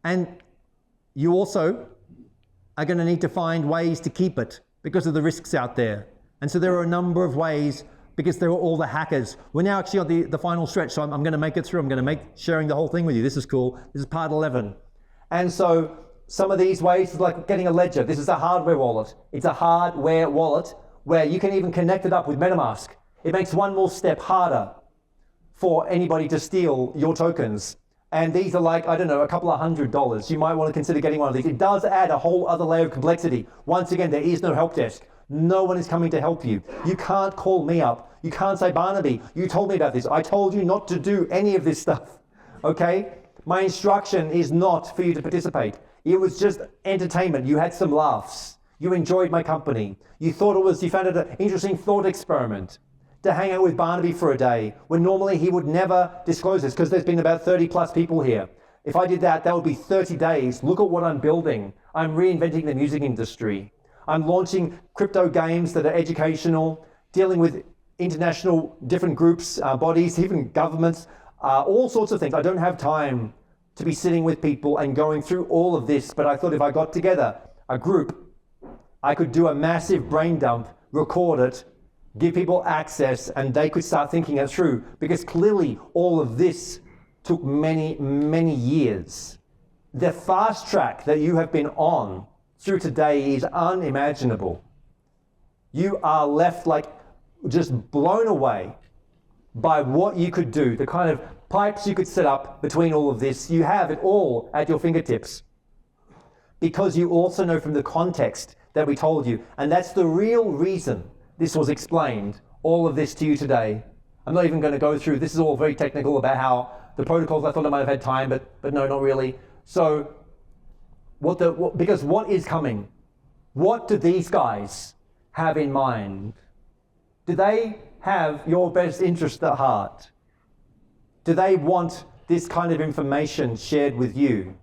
And you also are going to need to find ways to keep it because of the risks out there. And so there are a number of ways, because there are all the hackers. We're now actually on the final stretch, so I'm going to make it through. I'm going to make sharing the whole thing with you. This is cool. This is part 11. And so some of these ways is like getting a ledger. This is a hardware wallet. It's a hardware wallet where you can even connect it up with MetaMask. It makes one more step harder for anybody to steal your tokens. And these are like, I don't know, a couple of $100. You might want to consider getting one of these. It does add a whole other layer of complexity. Once again, there is no help desk. No one is coming to help you. You can't call me up. You can't say, Barnaby, you told me about this. I told you not to do any of this stuff, okay? My instruction is not for you to participate. It was just entertainment. You had some laughs. You enjoyed my company. You found it an interesting thought experiment to hang out with Barnaby for a day, when normally he would never disclose this, because there's been about 30 plus people here. If I did that, that would be 30 days. Look at what I'm building. I'm reinventing the music industry. I'm launching crypto games that are educational, dealing with international different groups, bodies, even governments, all sorts of things. I don't have time to be sitting with people and going through all of this, but I thought if I got together a group, I could do a massive brain dump, record it, give people access, and they could start thinking it through, because clearly all of this took many, many years. The fast track that you have been on through today is unimaginable. You are left like just blown away by what you could do, the kind of pipes you could set up between all of this. You have it all at your fingertips, because you also know from the context that we told you, and that's the real reason this was explained, all of this to you today. I'm not even going to go through, this is all very technical about how the protocols. I thought I might have had time, but no, not really. So because what is coming? What do these guys have in mind? Do they have your best interest at heart? Do they want this kind of information shared with you?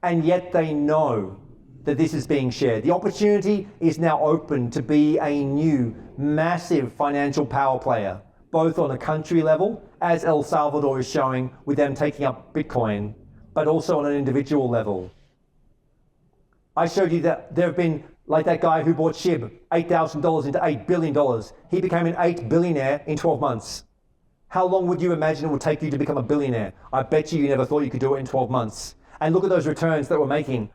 And yet they know that this is being shared. The opportunity is now open to be a new, massive financial power player, both on a country level, as El Salvador is showing with them taking up Bitcoin, but also on an individual level. I showed you that there have been, like that guy who bought SHIB, $8,000 into $8 billion. He became an $8 billionaire in 12 months. How long would you imagine it would take you to become a billionaire? I bet you never thought you could do it in 12 months. And look at those returns that we're making.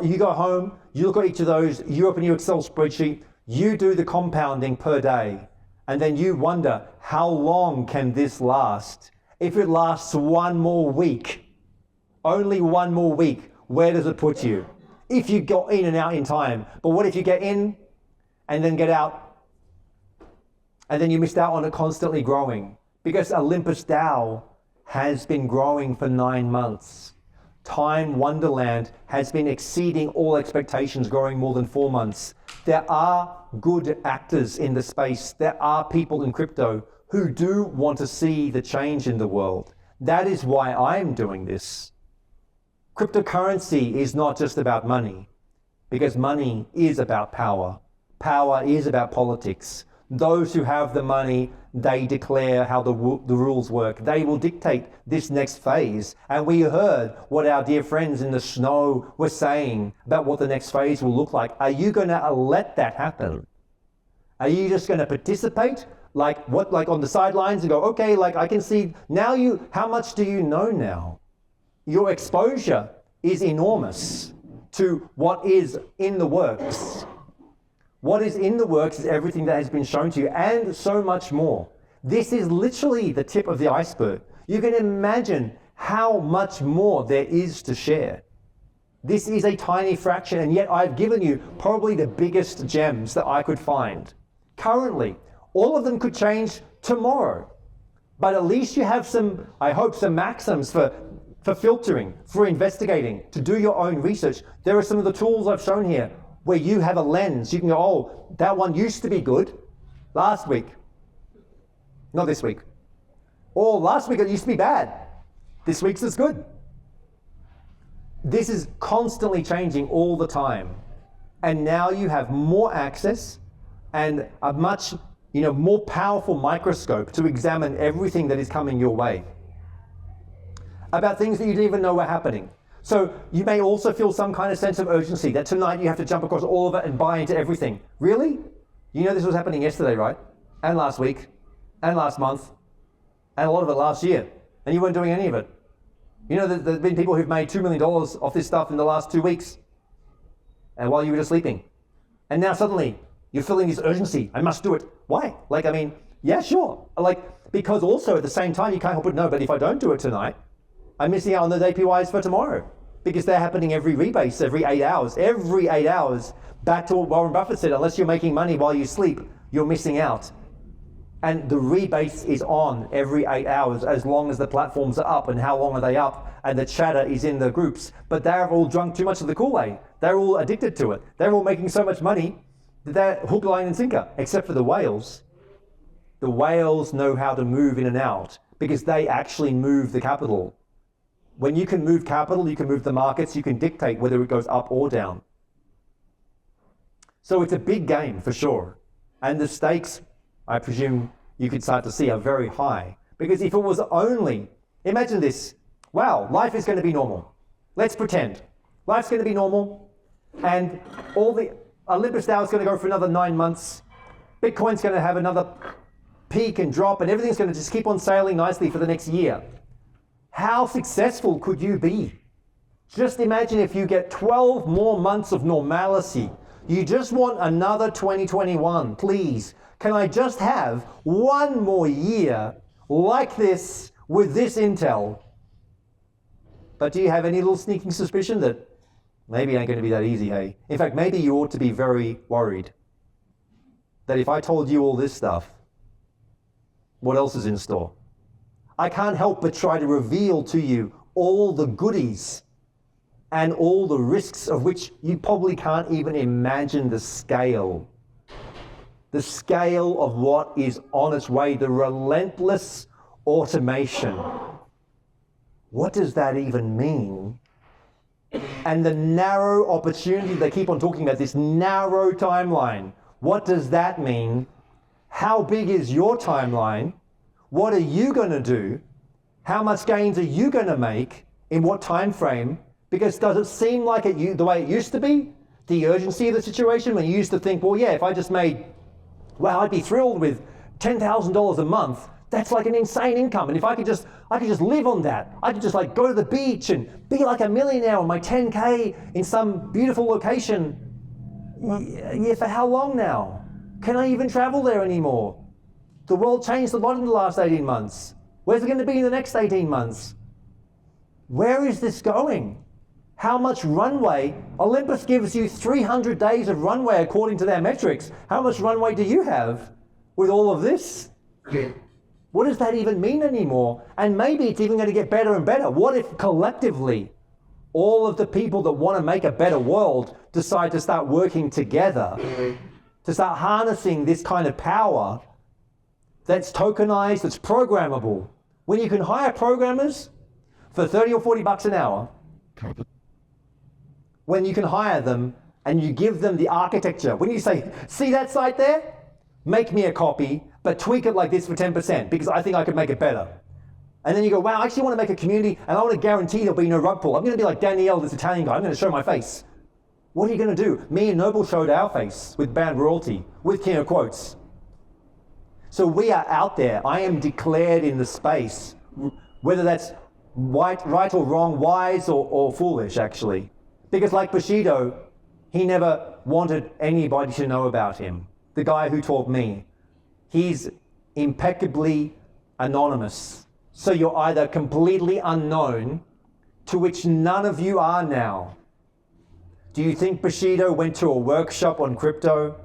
You go home, you look at each of those, you open your Excel spreadsheet, you do the compounding per day, and then you wonder, how long can this last? If it lasts one more week, only one more week, where does it put you? If you got in and out in time. But what if you get in and then get out, and then you missed out on it constantly growing? Because Olympus DAO has been growing for 9 months. Time Wonderland has been exceeding all expectations, growing more than 4 months. There are good actors in the space. There are people in crypto who do want to see the change in the world. That is why I'm doing this. Cryptocurrency is not just about money, because money is about power. Power is about politics. Those who have the money, they declare how the rules work. They will dictate this next phase. And we heard what our dear friends in the snow were saying about what the next phase will look like. Are you going to let that happen? Are you just going to participate like on the sidelines and go, okay, like I can see now how much do you know now? Your exposure is enormous to what is in the works. What is in the works is everything that has been shown to you, and so much more. This is literally the tip of the iceberg. You can imagine how much more there is to share. This is a tiny fraction, and yet I've given you probably the biggest gems that I could find. Currently, all of them could change tomorrow, but at least you have some, I hope, some maxims for filtering, for investigating, to do your own research. There are some of the tools I've shown here where you have a lens. You can go, oh, that one used to be good last week, not this week. Or last week it used to be bad, this week's is good. This is constantly changing all the time. And now you have more access and a much more powerful microscope to examine everything that is coming your way. About things that you didn't even know were happening. So you may also feel some kind of sense of urgency that tonight you have to jump across all of it and buy into everything. Really? You know this was happening yesterday, right? And last week, and last month, and a lot of it last year, and you weren't doing any of it. You know, there's been people who've made $2 million off this stuff in the last 2 weeks, and while you were just sleeping. And now suddenly, you're feeling this urgency. I must do it. Why? Like, I mean, yeah, sure. Like, because also at the same time, you can't help but know, but if I don't do it tonight, I'm missing out on those APYs for tomorrow, because they're happening every rebase, every 8 hours. Every 8 hours, back to what Warren Buffett said, unless you're making money while you sleep, you're missing out. And the rebase is on every 8 hours as long as the platforms are up. And how long are they up? And the chatter is in the groups. But they've all drunk too much of the Kool-Aid. They're all addicted to it. They're all making so much money that they're hook, line, and sinker, except for the whales. The whales know how to move in and out because they actually move the capital. When you can move capital, you can move the markets, you can dictate whether it goes up or down. So it's a big game for sure. And the stakes, I presume you could start to see, are very high. Because if it was only, imagine this, wow, life is going to be normal. Let's pretend. Life's going to be normal, and all the Olympus Dow is going to go for another 9 months. Bitcoin's going to have another peak and drop, and everything's going to just keep on sailing nicely for the next year. How successful could you be? Just imagine if you get 12 more months of normalcy. You just want another 2021, please. Can I just have one more year like this with this intel? But do you have any little sneaking suspicion that maybe it ain't going to be that easy, hey? In fact, maybe you ought to be very worried that if I told you all this stuff, what else is in store? I can't help but try to reveal to you all the goodies and all the risks of which you probably can't even imagine the scale. The scale of what is on its way, the relentless automation. What does that even mean? And the narrow opportunity, they keep on talking about this narrow timeline. What does that mean? How big is your timeline? What are you going to do? How much gains are you going to make? In what time frame? Because does it seem like the way it used to be? The urgency of the situation when you used to think, well, yeah, if I just made, well, I'd be thrilled with $10,000 a month. That's like an insane income. And if I could just live on that. I could just like go to the beach and be like a millionaire on my 10K in some beautiful location. Yeah, for how long now? Can I even travel there anymore? The world changed a lot in the last 18 months. Where's it going to be in the next 18 months? Where is this going? How much runway? Olympus gives you 300 days of runway according to their metrics. How much runway do you have with all of this? What does that even mean anymore? And maybe it's even going to get better and better. What if collectively all of the people that want to make a better world decide to start working together, to start harnessing this kind of power that's tokenized, that's programmable? When you can hire programmers for 30 or 40 bucks an hour, when you can hire them and you give them the architecture, when you say, see that site there? Make me a copy, but tweak it like this for 10% because I think I could make it better. And then you go, wow, I actually want to make a community and I want to guarantee there'll be no rug pull. I'm going to be like Danielle, this Italian guy. I'm going to show my face. What are you going to do? Me and Noble showed our face with band royalty, with King of Quotes. So we are out there. I am declared in the space, whether that's right or wrong, wise or foolish, actually. Because like Bushido, he never wanted anybody to know about him. The guy who taught me. He's impeccably anonymous. So you're either completely unknown, to which none of you are now. Do you think Bushido went to a workshop on crypto?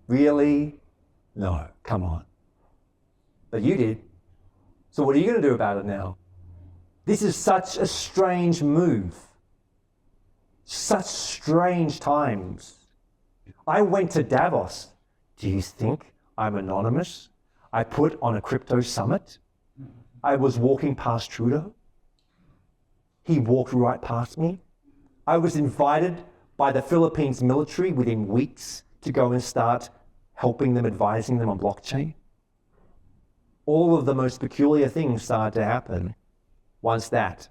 Really? No, come on. But you did. So what are you going to do about it now? This is such a strange move. Such strange times. I went to Davos. Do you think I'm anonymous? I put on a crypto summit. I was walking past Trudeau. He walked right past me. I was invited by the Philippines military within weeks to go and start helping them, advising them on blockchain. All of the most peculiar things started to happen once that.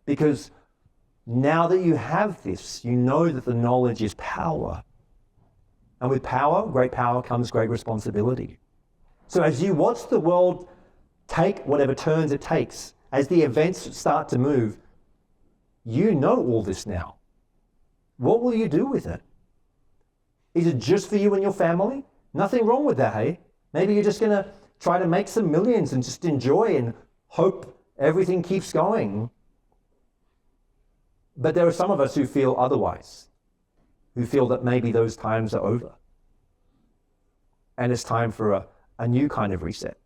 Because Now that you have this, you know that the knowledge is power. And with great power comes great responsibility. So as you watch the world take whatever turns it takes, as the events start to move, you know all this now. What will you do with it? Is it just for you and your family? Nothing wrong with that, hey? Maybe you're just gonna try to make some millions and just enjoy and hope everything keeps going. But there are some of us who feel otherwise, who feel that maybe those times are over. And it's time for a new kind of reset.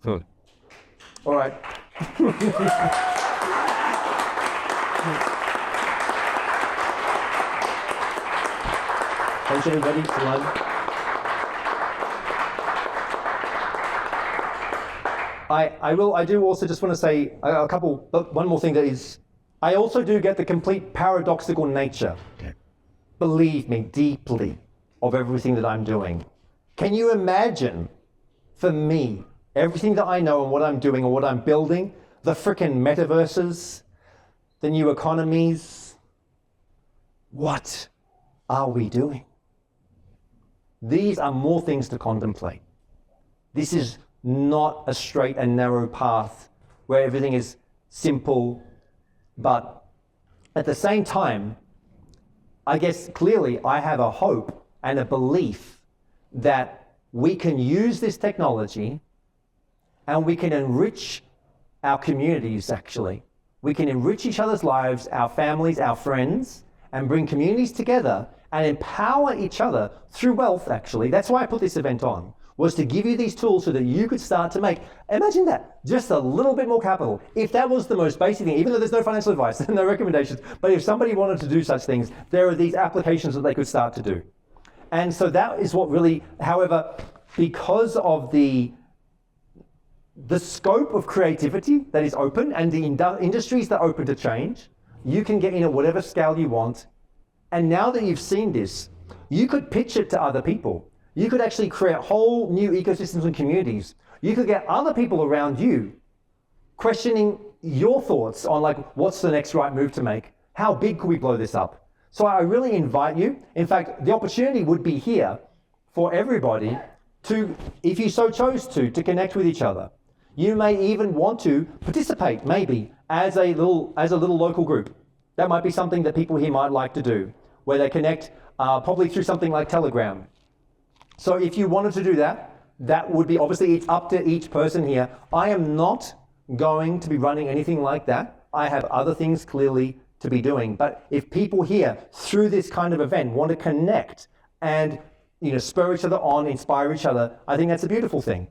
All right. Thanks everybody for lunch. I do also just want to say one more thing that is, I also do get the complete paradoxical nature, believe me, deeply, of everything that I'm doing. Can you imagine, for me, everything that I know and what I'm doing and what I'm building, the frickin' metaverses, the new economies, what are we doing? These are more things to contemplate. This is not a straight and narrow path where everything is simple, but at the same time, I guess clearly I have a hope and a belief that we can use this technology and we can enrich our communities, actually. We can enrich each other's lives, our families, our friends, and bring communities together and empower each other through wealth, actually. That's why I put this event on, was to give you these tools so that you could start to make, imagine that, just a little bit more capital. If that was the most basic thing, even though there's no financial advice and no recommendations, but if somebody wanted to do such things, there are these applications that they could start to do. And so that is what really, however, because of the scope of creativity that is open and the industries that are open to change, you can get in at whatever scale you want. And now that you've seen this, you could pitch it to other people. You could actually create whole new ecosystems and communities. You could get other people around you questioning your thoughts on like, what's the next right move to make? How big could we blow this up? So I really invite you. In fact, the opportunity would be here for everybody to, if you so chose to connect with each other. You may even want to participate, maybe, as a little local group. That might be something that people here might like to do, where they connect probably through something like Telegram. So if you wanted to do that, that would be, obviously it's up to each person here. I am not going to be running anything like that. I have other things clearly to be doing. But if people here, through this kind of event, want to connect and spur each other on, inspire each other, I think that's a beautiful thing.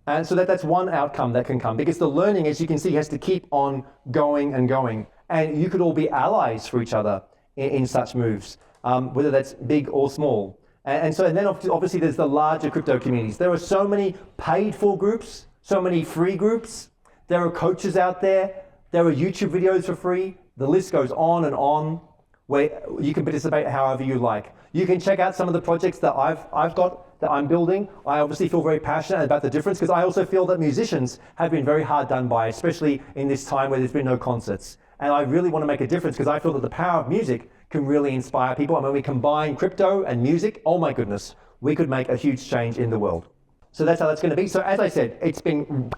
And so that's one outcome that can come, because the learning, as you can see, has to keep on going and going. And you could all be allies for each other in such moves, whether that's big or small. And then obviously there's the larger crypto communities. There are so many paid for groups, so many free groups. There are coaches out there. There are YouTube videos for free. The list goes on and on, where you can participate however you like. You can check out some of the projects that I've got, that I'm building. I obviously feel very passionate about the difference, because I also feel that musicians have been very hard done by, especially in this time where there's been no concerts. And I really want to make a difference, because I feel that the power of music can really inspire people. And when we combine crypto and music, oh my goodness, we could make a huge change in the world. So that's how that's going to be. So as I said, it's been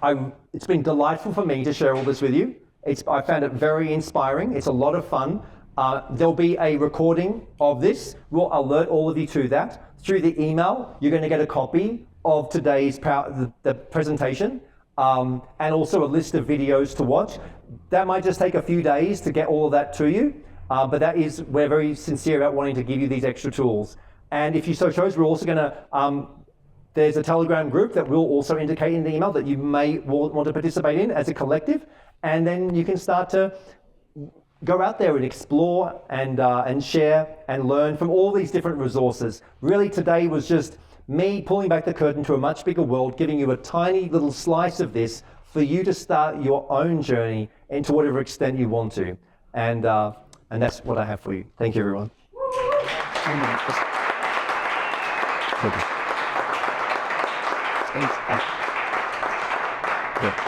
delightful for me to share all this with you. I found it very inspiring. It's a lot of fun. There'll be a recording of this. We'll alert all of you to that. Through the email, you're going to get a copy of today's the presentation, and also a list of videos to watch. That might just take a few days to get all of that to you, but we're very sincere about wanting to give you these extra tools. And if you so chose, we're also going to, there's a Telegram group that we'll also indicate in the email that you may want to participate in as a collective, and then you can start to go out there and explore and share and learn from all these different resources. Really, today was just me pulling back the curtain to a much bigger world, giving you a tiny little slice of this for you to start your own journey into whatever extent you want to. And that's what I have for you. Thank you, everyone. Thanks.